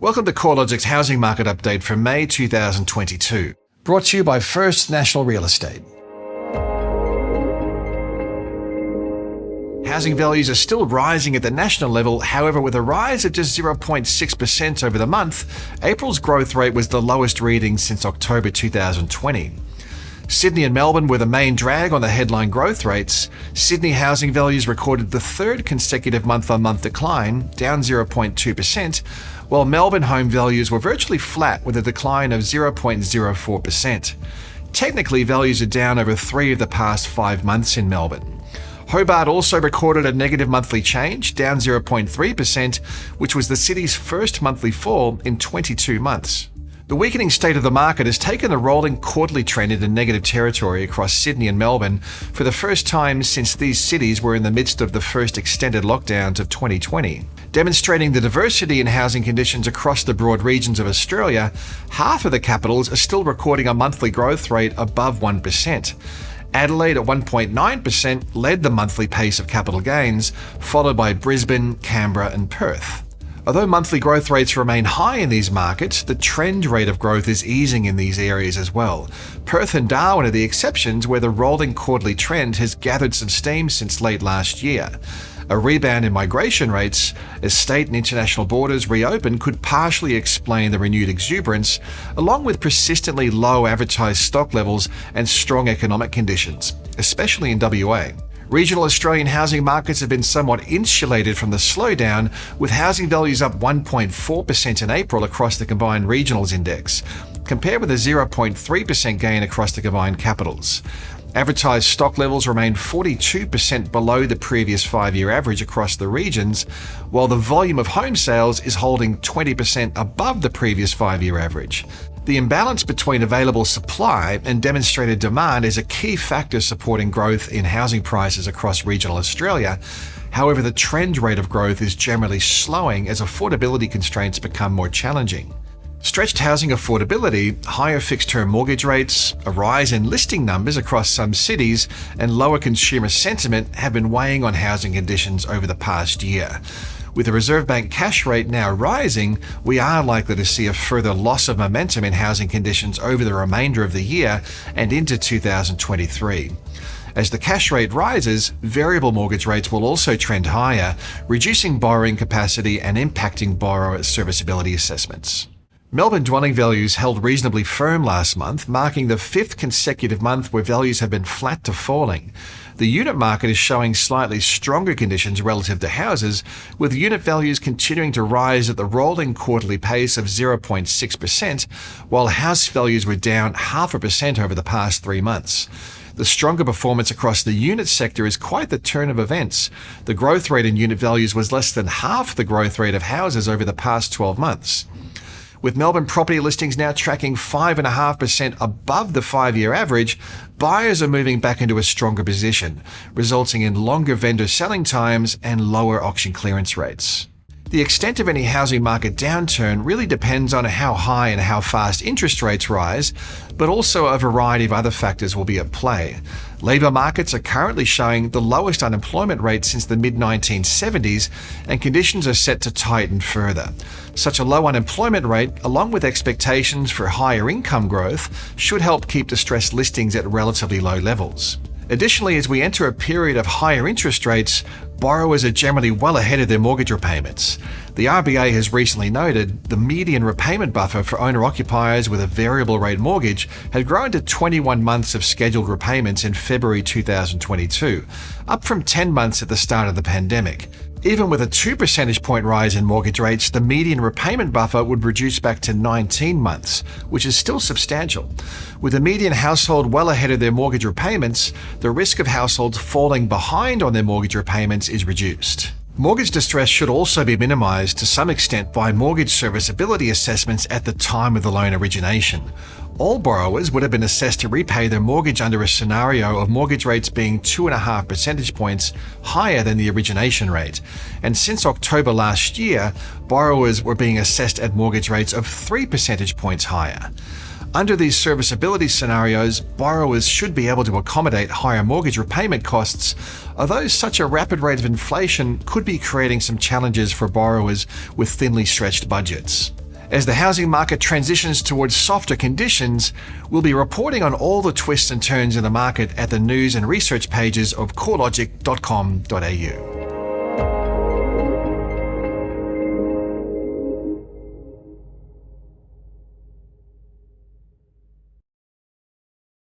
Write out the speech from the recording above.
Welcome to CoreLogic's housing market update for May 2022, brought to you by First National Real Estate. Housing values are still rising at the national level, however, with a rise of just 0.6% over the month, April's growth rate was the lowest reading since October 2020. Sydney and Melbourne were the main drag on the headline growth rates. Sydney housing values recorded the third consecutive month-on-month decline, down 0.2%, while Melbourne home values were virtually flat with a decline of 0.04%. Technically, values are down over 3 of the past 5 months in Melbourne. Hobart also recorded a negative monthly change, down 0.3%, which was the city's first monthly fall in 22 months. The weakening state of the market has taken the rolling quarterly trend into negative territory across Sydney and Melbourne for the first time since these cities were in the midst of the first extended lockdowns of 2020. Demonstrating the diversity in housing conditions across the broad regions of Australia, half of the capitals are still recording a monthly growth rate above 1%. Adelaide at 1.9% led the monthly pace of capital gains, followed by Brisbane, Canberra and Perth. Although monthly growth rates remain high in these markets, the trend rate of growth is easing in these areas as well. Perth and Darwin are the exceptions where the rolling quarterly trend has gathered some steam since late last year. A rebound in migration rates as state and international borders reopen could partially explain the renewed exuberance, along with persistently low advertised stock levels and strong economic conditions, especially in WA. Regional Australian housing markets have been somewhat insulated from the slowdown, with housing values up 1.4% in April across the combined regionals index, compared with a 0.3% gain across the combined capitals. Advertised stock levels remain 42% below the previous 5-year average across the regions, while the volume of home sales is holding 20% above the previous 5-year average. The imbalance between available supply and demonstrated demand is a key factor supporting growth in housing prices across regional Australia. However, the trend rate of growth is generally slowing as affordability constraints become more challenging. Stretched housing affordability, higher fixed-term mortgage rates, a rise in listing numbers across some cities, and lower consumer sentiment have been weighing on housing conditions over the past year. With the Reserve Bank cash rate now rising, we are likely to see a further loss of momentum in housing conditions over the remainder of the year and into 2023. As the cash rate rises, variable mortgage rates will also trend higher, reducing borrowing capacity and impacting borrower serviceability assessments. Melbourne dwelling values held reasonably firm last month, marking the 5th consecutive month where values have been flat to falling. The unit market is showing slightly stronger conditions relative to houses, with unit values continuing to rise at the rolling quarterly pace of 0.6%, while house values were down 0.5% over the past 3 months. The stronger performance across the unit sector is quite the turn of events. The growth rate in unit values was less than half the growth rate of houses over the past 12 months. With Melbourne property listings now tracking 5.5% above the 5-year average, buyers are moving back into a stronger position, resulting in longer vendor selling times and lower auction clearance rates. The extent of any housing market downturn really depends on how high and how fast interest rates rise, but also a variety of other factors will be at play. Labour markets are currently showing the lowest unemployment rate since the mid-1970s, and conditions are set to tighten further. Such a low unemployment rate, along with expectations for higher income growth, should help keep distressed listings at relatively low levels. Additionally, as we enter a period of higher interest rates, borrowers are generally well ahead of their mortgage repayments. The RBA has recently noted the median repayment buffer for owner-occupiers with a variable rate mortgage had grown to 21 months of scheduled repayments in February 2022, up from 10 months at the start of the pandemic. Even with a 2 percentage point rise in mortgage rates, the median repayment buffer would reduce back to 19 months, which is still substantial. With a median household well ahead of their mortgage repayments, the risk of households falling behind on their mortgage repayments is reduced. Mortgage distress should also be minimised to some extent by mortgage serviceability assessments at the time of the loan origination. All borrowers would have been assessed to repay their mortgage under a scenario of mortgage rates being 2.5 percentage points higher than the origination rate. And since October last year, borrowers were being assessed at mortgage rates of 3 percentage points higher. Under these serviceability scenarios, borrowers should be able to accommodate higher mortgage repayment costs, although such a rapid rate of inflation could be creating some challenges for borrowers with thinly stretched budgets. As the housing market transitions towards softer conditions, we'll be reporting on all the twists and turns in the market at the news and research pages of CoreLogic.com.au.